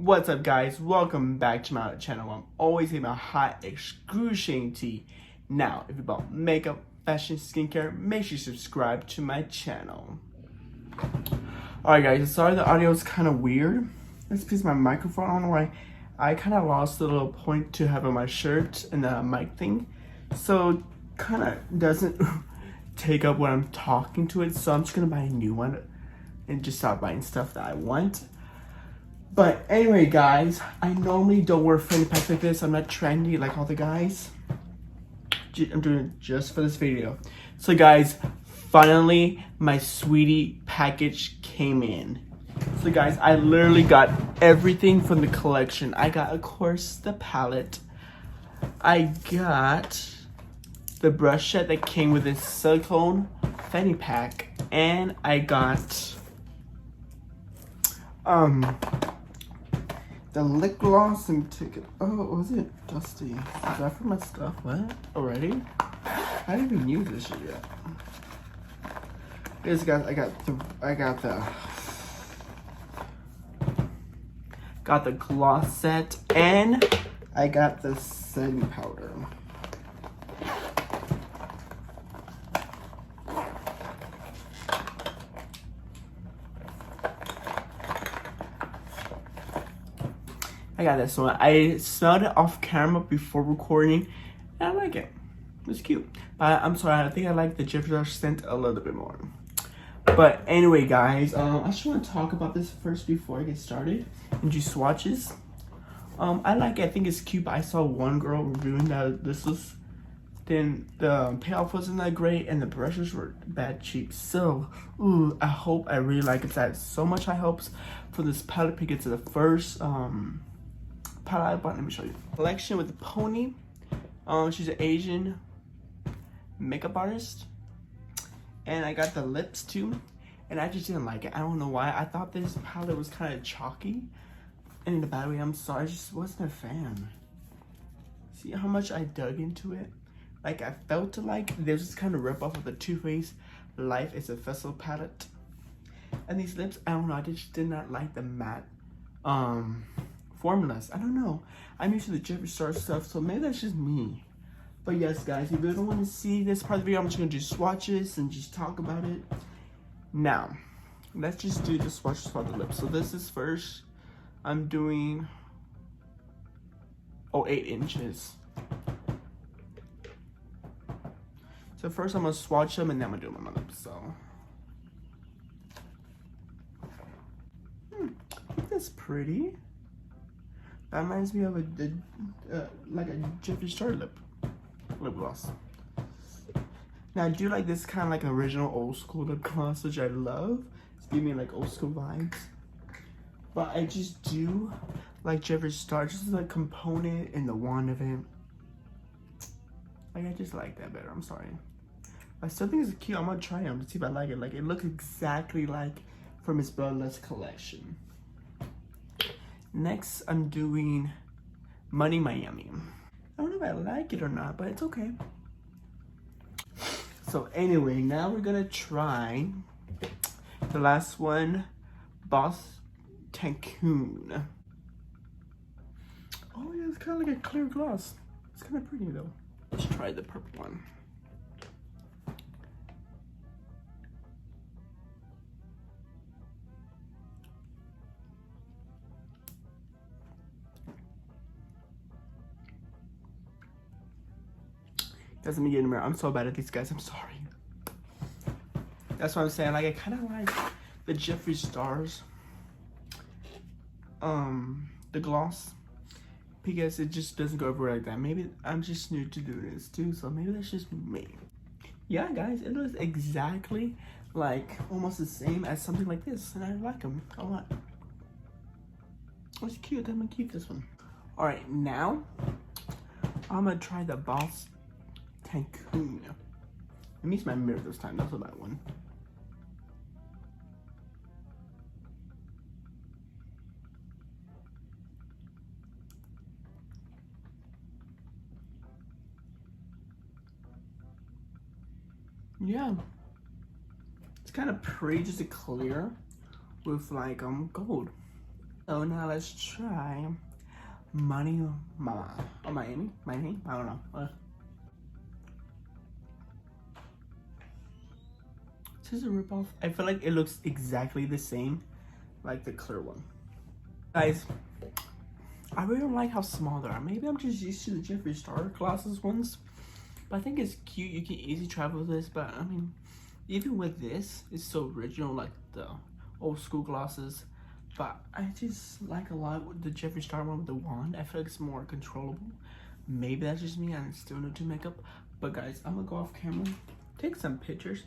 What's up, guys? Welcome back to my channel. I'm always getting my hot, excruciating tea. Now, if you're about makeup, fashion, skincare, make sure you subscribe to my channel. Alright, guys, sorry the audio is kind of weird. It's because my microphone, I don't know why. I kind of lost the little point to have on my shirt and the mic thing. So, kind of doesn't take up when I'm talking to it. So, I'm just going to buy a new one and just stop buying stuff that I want. But anyway, guys, I normally don't wear fanny packs like this. I'm not trendy like all the guys. I'm doing it just for this video. So guys, finally my Saweetie package came in. So guys, I literally got everything from the collection. I got, of course, the palette. I got the brush set that came with this silicone fanny pack. And I got the lip gloss and ticket. Oh, was it dusty? Is that for my stuff? What? Already? I didn't even use this shit yet. Here's guys, I got the gloss set and I got the setting powder. I got this one. I smelled it off camera before recording, and I like it. It's cute. But I'm sorry, I think I like the Jeffree Star scent a little bit more. But anyway, guys, I just want to talk about this first before I get started and do swatches. I like it. I think it's cute, but I saw one girl reviewing that this was, then the payoff wasn't that great, and the brushes were bad cheap. So, I hope I really like it. I had so much high hopes for this palette pick. It's the first, palette I bought. Let me show you. Collection with the pony. She's an Asian makeup artist. And I got the lips too. And I just didn't like it. I don't know why. I thought this palette was kind of chalky. And in a bad way, I'm sorry. I just wasn't a fan. See how much I dug into it? Like, I felt like this is kind of rip off of the Too Faced Life is a Festival palette. And these lips, I don't know. I just did not like the matte formulas. I don't know. I'm used to the Jeffree Star stuff, so maybe that's just me. But yes, guys, if you don't want to see this part of the video, I'm just going to do swatches and just talk about it. Now, let's just do the swatches for the lips. So this is first, I'm doing, 8 inches. So first I'm going to swatch them and then I'm going to do them on my lips, so. That's pretty. That reminds me of like a Jeffree Star lip gloss. Now I do like this kind of like original old school lip gloss, which I love. It's giving me like old school vibes. But I just do like Jeffree Star, just the component and the wand of it. Like, I just like that better. I'm sorry. I still think it's cute. I'm gonna try them to see if I like it. Like, it looks exactly like from his Bloodlust collection. Next, I'm doing Money Miami. I don't know if I like it or not, but it's okay. So anyway, now we're gonna try the last one, Boss Tancoon. Oh yeah, it's kind of like a clear gloss. It's kind of pretty though. Let's try the purple one. Guys, let me get in the mirror. I'm so bad at these, guys. I'm sorry. That's what I'm saying. Like, I kind of like the Jeffree Stars, the gloss, because it just doesn't go everywhere like that. Maybe I'm just new to doing this too, so maybe that's just me. Yeah, guys, it looks exactly like almost the same as something like this, and I like them a lot. It's cute. I'm gonna keep this one. All right, now I'm gonna try the Boss Tancoon. Let me use my mirror this time. That's a bad one. Yeah, it's kind of pretty, just a clear with like gold. So now let's try Money Mama. Or Miami? Miami? I don't know. This is a ripoff. I feel like it looks exactly the same like the clear one. Guys, I really don't like how small they are. Maybe I'm just used to the Jeffree Star glasses ones. But I think it's cute. You can easily travel with this. But I mean, even with this, it's so original like the old school glasses. But I just like a lot with the Jeffree Star one with the wand. I feel like it's more controllable. Maybe that's just me. I still need to make up. But guys, I'm gonna go off camera, take some pictures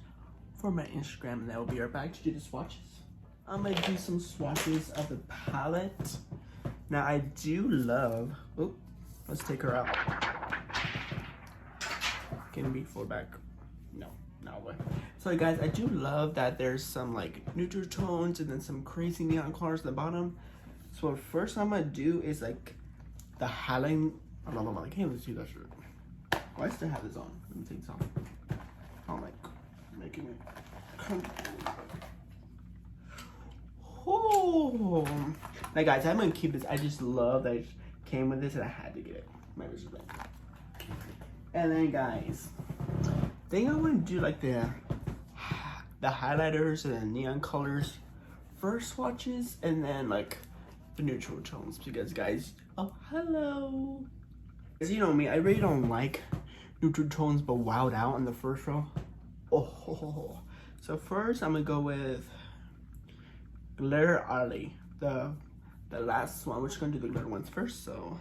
for my Instagram, and then we'll be right back to do the swatches. I'm gonna do some swatches of the palette. Now I do love, oh, let's take her out. Can be for back, no way. So guys, I do love that there's some like neutral tones and then some crazy neon colors at the bottom. So what first I'm gonna do is like the highlighting. I can't even see that shirt. Why I still have this on? Let me take this off. I'm like making it comfortable. Oh, now guys, I'm gonna keep this. I just love that it came with this and I had to get it. My respect. And then guys, I think I want to do like the highlighters and the neon colors first swatches, and then like the neutral tones, because guys, oh hello. As you know me, I really don't like neutral tones but wowed out in the first row. Oh, so first I'm gonna go with Glitter Alley, the last one. We're just gonna do the glitter ones first. So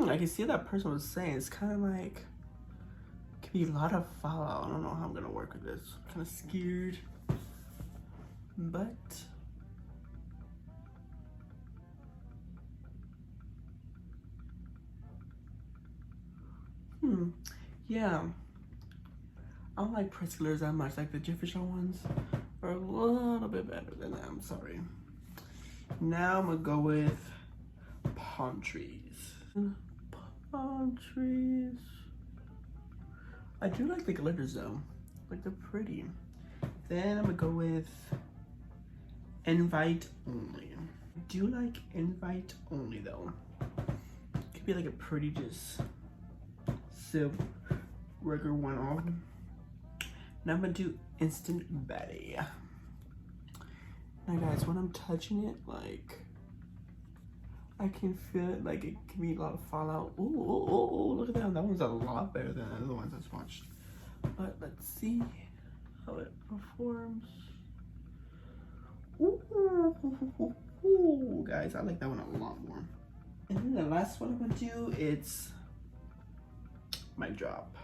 I can see that person was saying it's kind of like could be a lot of fallout. I don't know how I'm gonna work with this. I'm kind of scared, but yeah. I don't like pressed glitters that much. Like the Jeffree Star ones are a little bit better than that. I'm sorry. Now I'm gonna go with palm trees. Palm trees. I do like the glitters though. Like they're pretty. Then I'm gonna go with invite only. I do like invite only though. Could be like a pretty just silver regular one on. Now I'm gonna do instant Betty. Now guys, when I'm touching it, like I can feel it, like it can be a lot of fallout. Ooh, look at that. That one's a lot better than the other ones I swatched. But let's see how it performs. Ooh, guys, I like that one a lot more. And then the last one I'm gonna do, it's my drop.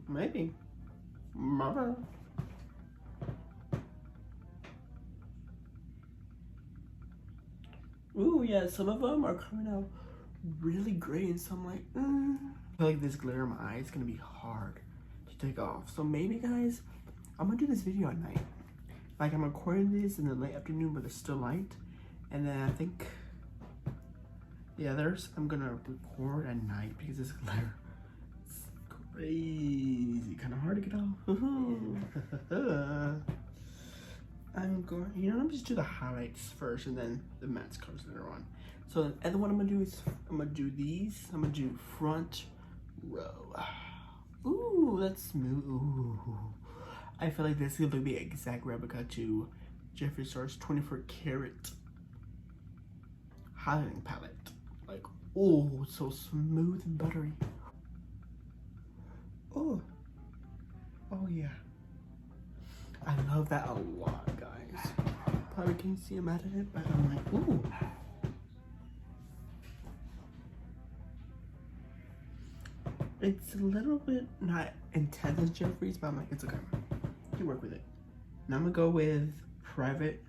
Maybe. Mother. Ooh, yeah, some of them are coming out really great, and some like, I feel like this glitter in my eye is gonna be hard to take off. So maybe, guys, I'm gonna do this video at night. Like, I'm recording this in the late afternoon, but it's still light. And then I think the others I'm gonna record at night because this glitter is crazy, kind of hard to get off. I'm going, I'm just do the highlights first and then the matte colors later on. So the other one I'm gonna do is I'm gonna do these. I'm gonna do front row. Ooh, that's smooth. Ooh, I feel like this is gonna be an exact replica to Jeffree Star's 24 karat highlighting palette. Like, oh, so smooth and buttery. Oh yeah. I love that a lot, guys. Probably can't see him at it, but I'm like, ooh. It's a little bit not intense as Jeffree's, but I'm like, it's okay. You can work with it. Now I'm gonna go with private.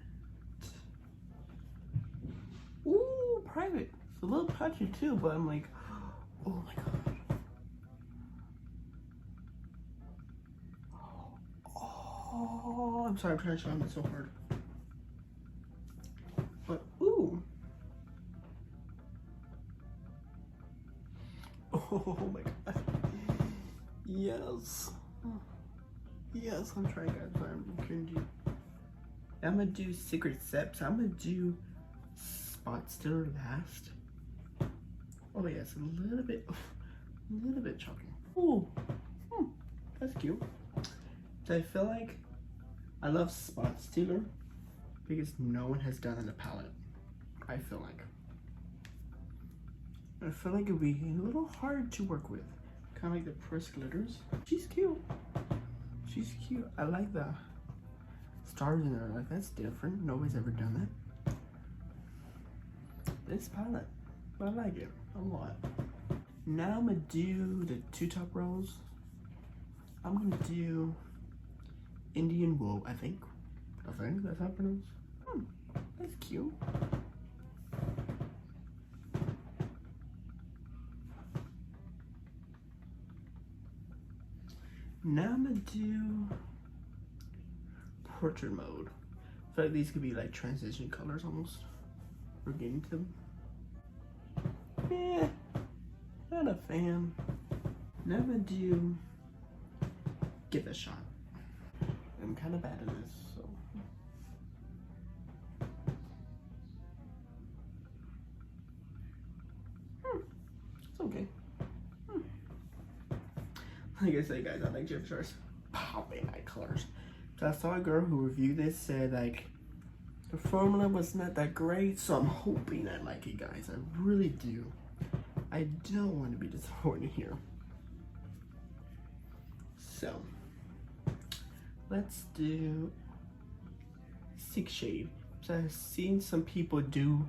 Ooh, private. It's a little punchy too, but I'm like, oh my god. Oh, I'm sorry, I'm trying to show it so hard. But, ooh. Oh my god. Yeah. brows. Yes, I'm trying, guys, but I'm cringy. I'm gonna do Secret Steps. I'm gonna do Spot Stiller last. Oh yes, a little bit chalky. Ooh, that's cute. So I feel like I love Spot Stealer because no one has done in the palette. I feel like it'd be a little hard to work with. Kind of like the pressed glitters. She's cute. She's cute. I like the stars in there. Like, that's different. Nobody's ever done that. This palette, I like it a lot. Now I'm gonna do the two top rows. I'm gonna do Indian Wool, I think that's how it's pronounced. That's cute. Now I'm gonna do Portrait Mode. I feel like these could be like transition colors almost. We're getting to them. Yeah, not a fan. Now I'm gonna do Give It a Shot. I'm kind of bad at this, so. It's okay. Like I said, guys, I like Jeffree Star's popping eye colors. So I saw a girl who reviewed this, said like the formula was not that great, so I'm hoping I like it, guys. I really do. I don't want to be disappointed here. So let's do 6 Shade. So I've seen some people do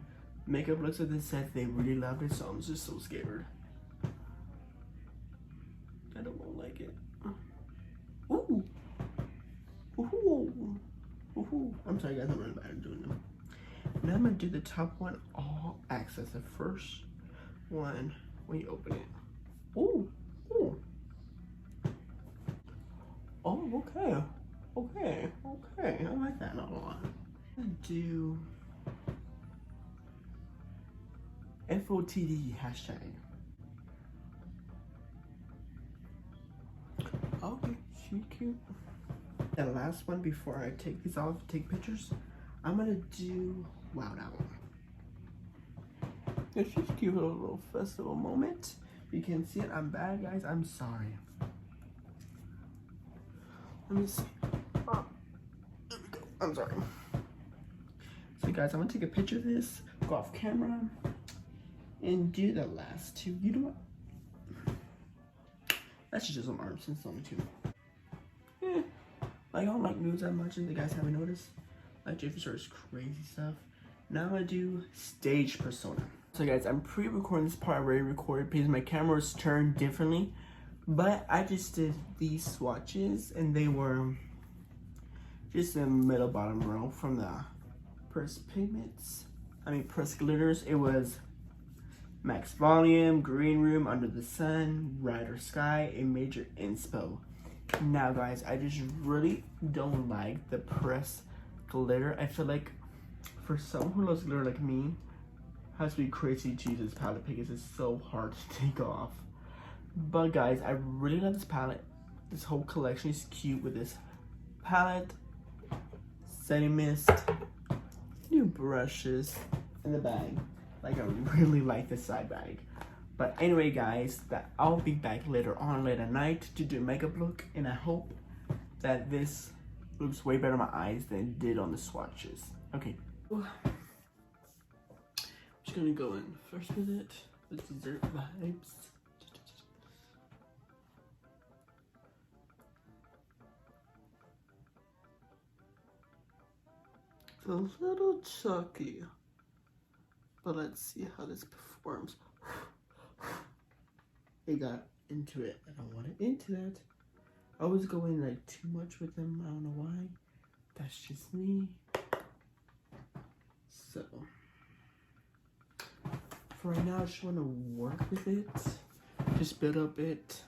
makeup looks with this set. They really loved it, so I'm just so scared. I don't like it. Ooh. Ooh. Ooh. I'm sorry, guys. I'm really bad at doing them. Now I'm gonna do the top one, all access. The first one when you open it. Ooh. Ooh. Oh, okay. Okay. I like that a lot. I'm gonna do FOTD hashtag. Okay, she's cute. The last one before I take these off, take pictures, I'm gonna do Wow Now. Yeah, she's cute for a little festival moment. You can see it. I'm bad, guys. I'm sorry. Let me see. Oh, there we go. I'm sorry. So, guys, I'm gonna take a picture of this, go off camera, and do the last two. You know what? That's just some arms since it's only two. Yeah. I don't like nudes that much, and the guys haven't noticed. Like Jeffree Star's crazy stuff. Now I'm gonna do Stage Persona. So guys, I'm pre-recording this part. I already recorded because my camera was turned differently. But I just did these swatches, and they were just in the middle bottom row from the pressed pressed glitters. It was Max Volume, Green Room, Under the Sun, Rider Sky, a Major Inspo. Now guys, I just really don't like the pressed glitter. I feel like for someone who loves glitter like me, it has to be crazy to use this palette because it's so hard to take off. But guys, I really love this palette. This whole collection is cute with this palette, setting mist, new brushes, and the bag. Like, I really like this side bag. But anyway, guys, I'll be back later on, late at night, to do a makeup look, and I hope that this looks way better on my eyes than it did on the swatches. Okay. I'm just gonna go in first with it, with dessert vibes. It's a little chalky, but let's see how this performs. It got into it. I don't want it into that. I always go in like too much with them. I don't know why. That's just me. So for right now, I just want to work with it. Just build up it.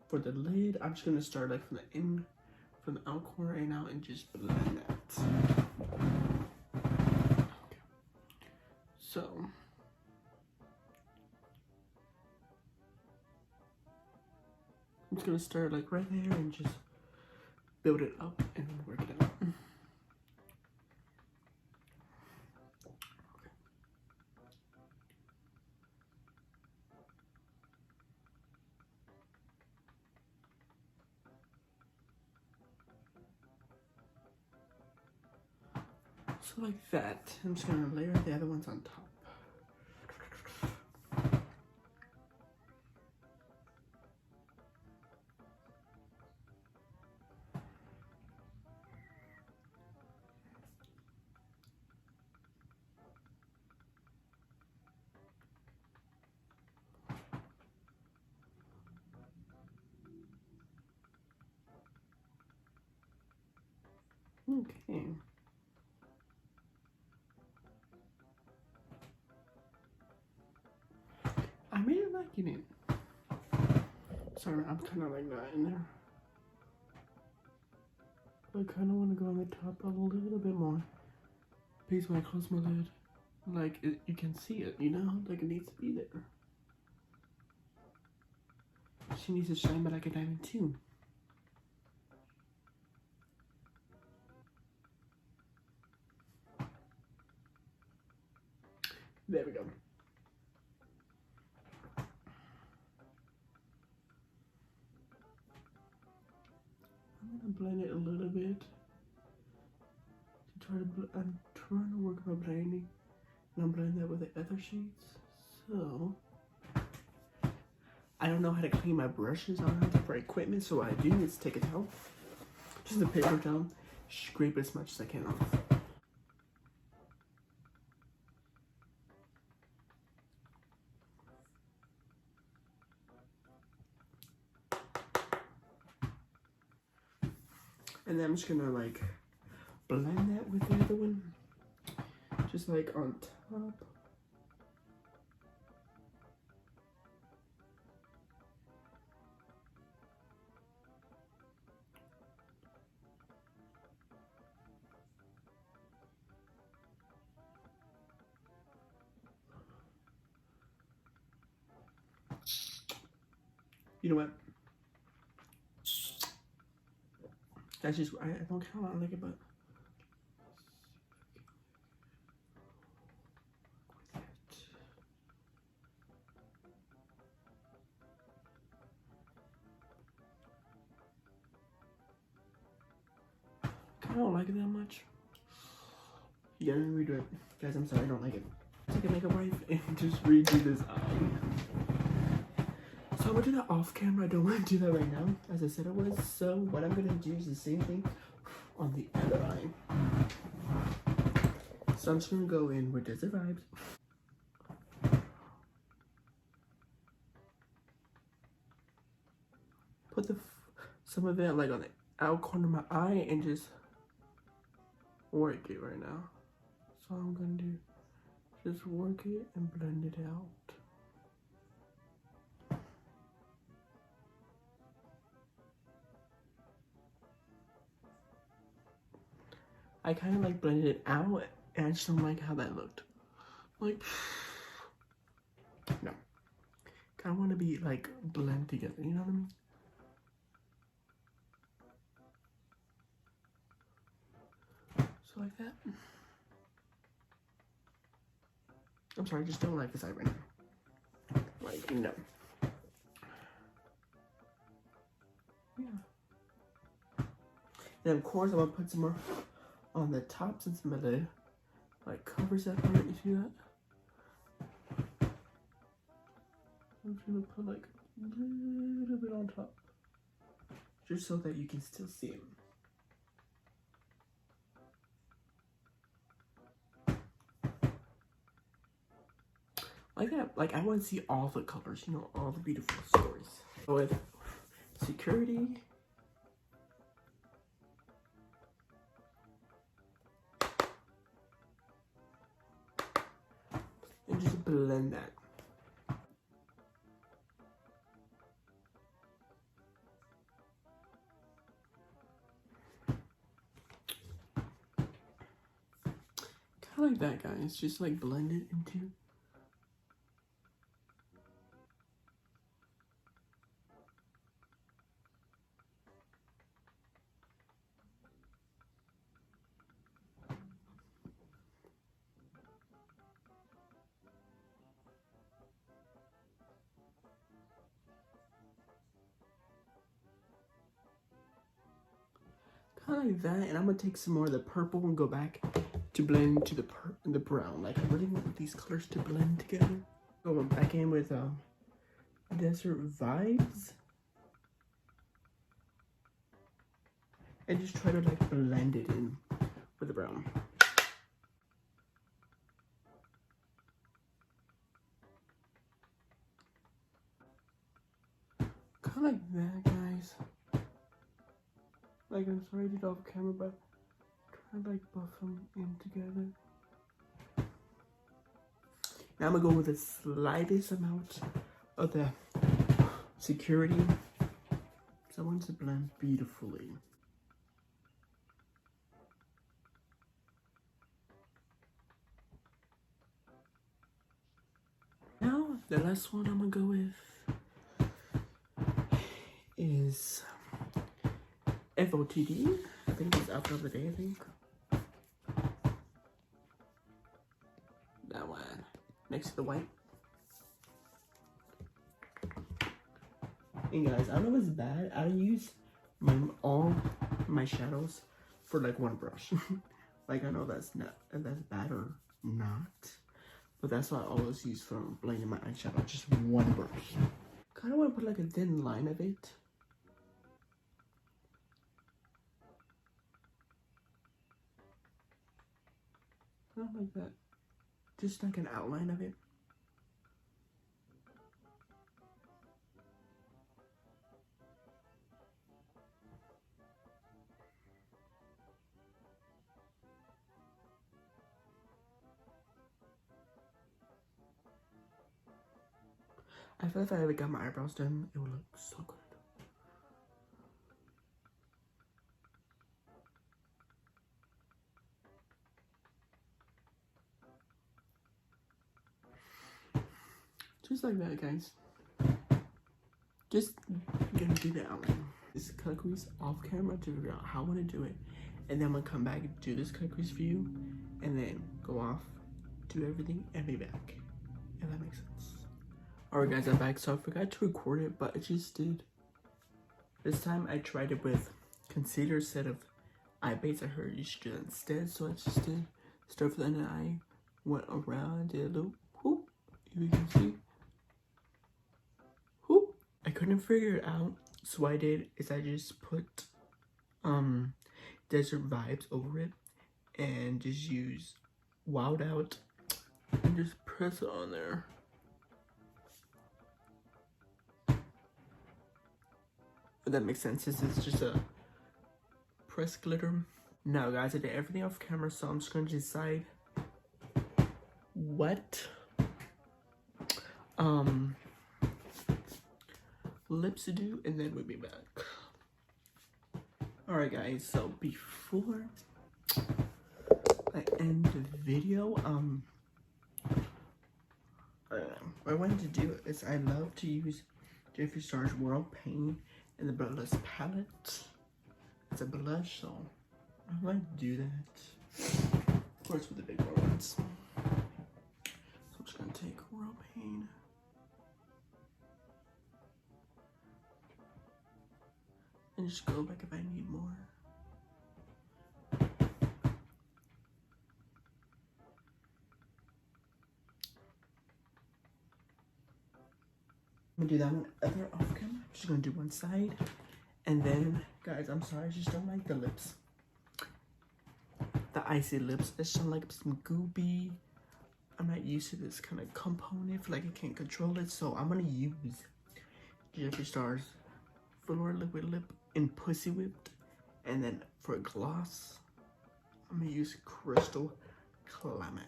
For the lid, I'm just gonna start like from the out corner right now, and just blend that. Okay. So. I'm just gonna start like right there and just build it up and then work it out. So like that. I'm just gonna layer the other ones on top. Okay. I'm really liking it. Sorry, I'm kind of like that in there. I kind of want to go on the top a little bit more. Because when I close my lid, like you can see it, you know, like it needs to be there. She needs to shine but like a diamond too. There we go. I'm gonna blend it a little bit. I'm trying to work on blending, and I'm blending that with the other shades. So I don't know how to clean my brushes. I don't have the right equipment, so what I do is take a towel, just a paper towel, scrape as much as I can off. And then I'm just gonna like blend that with the other one, just like on top. You know what? That's just, I don't kind of like it, but I don't like it that much. You gotta redo it. Guys, I'm sorry, I don't like it. Take a makeup wipe and just redo this eye. So I'm gonna do that off camera. I don't want to do that right now, as I said I was. So what I'm gonna do is the same thing on the other eye. So I'm just gonna go in with Desert Vibes. Put some of it like on the out corner of my eye and just work it right now. So I'm gonna do, just work it and blend it out. I kind of like blended it out, and I just don't like how that looked. Like, no. I kind of want to be like blend together, you know what I mean? So like that. I'm sorry, I just don't like this eye right now. Like, no. Yeah. And of course, I'm gonna put some more on the top since my lid like covers that part. You see that? I'm just gonna put like a little bit on top, just so that you can still see them. Like that, like I want to see all the colors, you know, all the beautiful stories. With security. And just blend that. Kind of like that, guys. Just like blend it into. Kind of like that. And I'm gonna take some more of the purple and go back to blend into the brown. Like I really want these colors to blend together. Going back in with Desert Vibes. And just try to like blend it in with the brown. Kind of like that, guys. Like, I'm sorry I did it off camera, but try to like buff them in together. Now I'm gonna go with the slightest amount of the security. So I want to blend beautifully. Now, the last one I'm gonna go with is FOTD. I think it's Outfit of the Day, I think. That one. Next to the white. And guys, I know it's bad. I use all my shadows for like one brush. Like I know that's bad or not. But that's what I always use for blending my eyeshadow, just one brush. Kind of want to put like a thin line of it. Not like that. Just like an outline of it. I feel like if I ever got my eyebrows done, it would look so good. Just like that, guys. Just gonna do the outline. This cut crease off camera to figure out how I want to do it. And then I'm gonna come back and do this cut crease for you. And then go off, do everything, and be back. If that makes sense. Alright guys, I'm back. So I forgot to record it, but I just did. This time I tried it with concealer instead of eye base. I heard you should do that instead. So I just did. Start with the eye, went around, did a little whoop. If you can see. Whoop. I couldn't figure it out. So what I did is I just put Desert Vibes over it. And just use Wild Out. And just press it on there. If that makes sense, this is just a press glitter. Now guys, I did everything off camera, so I'm just gonna decide what lips to do, and then we'll be back. Alright guys, so before I end the video, what I wanted to do is I love to use Jeffree Star's World Paint in the Blush palette. It's a blush, so I might do that. Of course, with the big ones. So I'm just gonna take World Paint. And just go back if I need more. I'm gonna do that one other off camera. I'm just gonna do one side. And then, guys, I'm sorry, I just don't like the lips. The icy lips. It's just like some goopy. I'm not used to this kind of component. I feel like I can't control it. So I'm gonna use Jeffree Star's Velour Liquid Lip in Pussy Whipped. And then for gloss, I'm gonna use Crystal Climax.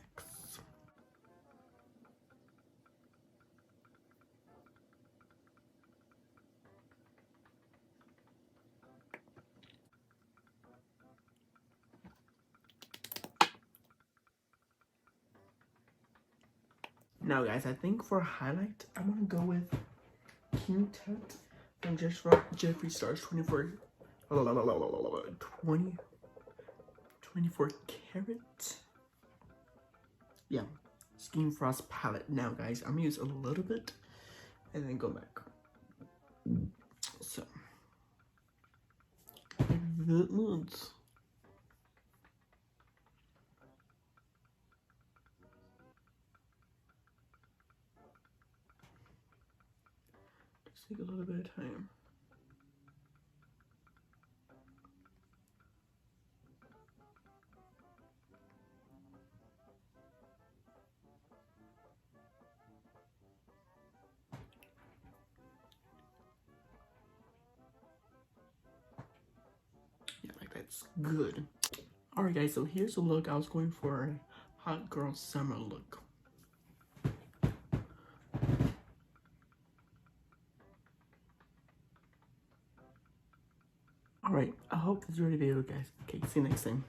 Now guys, I think for highlight, I'm gonna go with King Tut from Jeffree Star's 24 karat. Yeah, Skin Frost palette. Now guys, I'm gonna use a little bit and then go back. So, like good moods. Just take a little bit of time. Yeah, like that's good. Alright guys, so here's the look. I was going for a hot girl summer look. Alright, I hope this is really video guys. Okay, see you next time.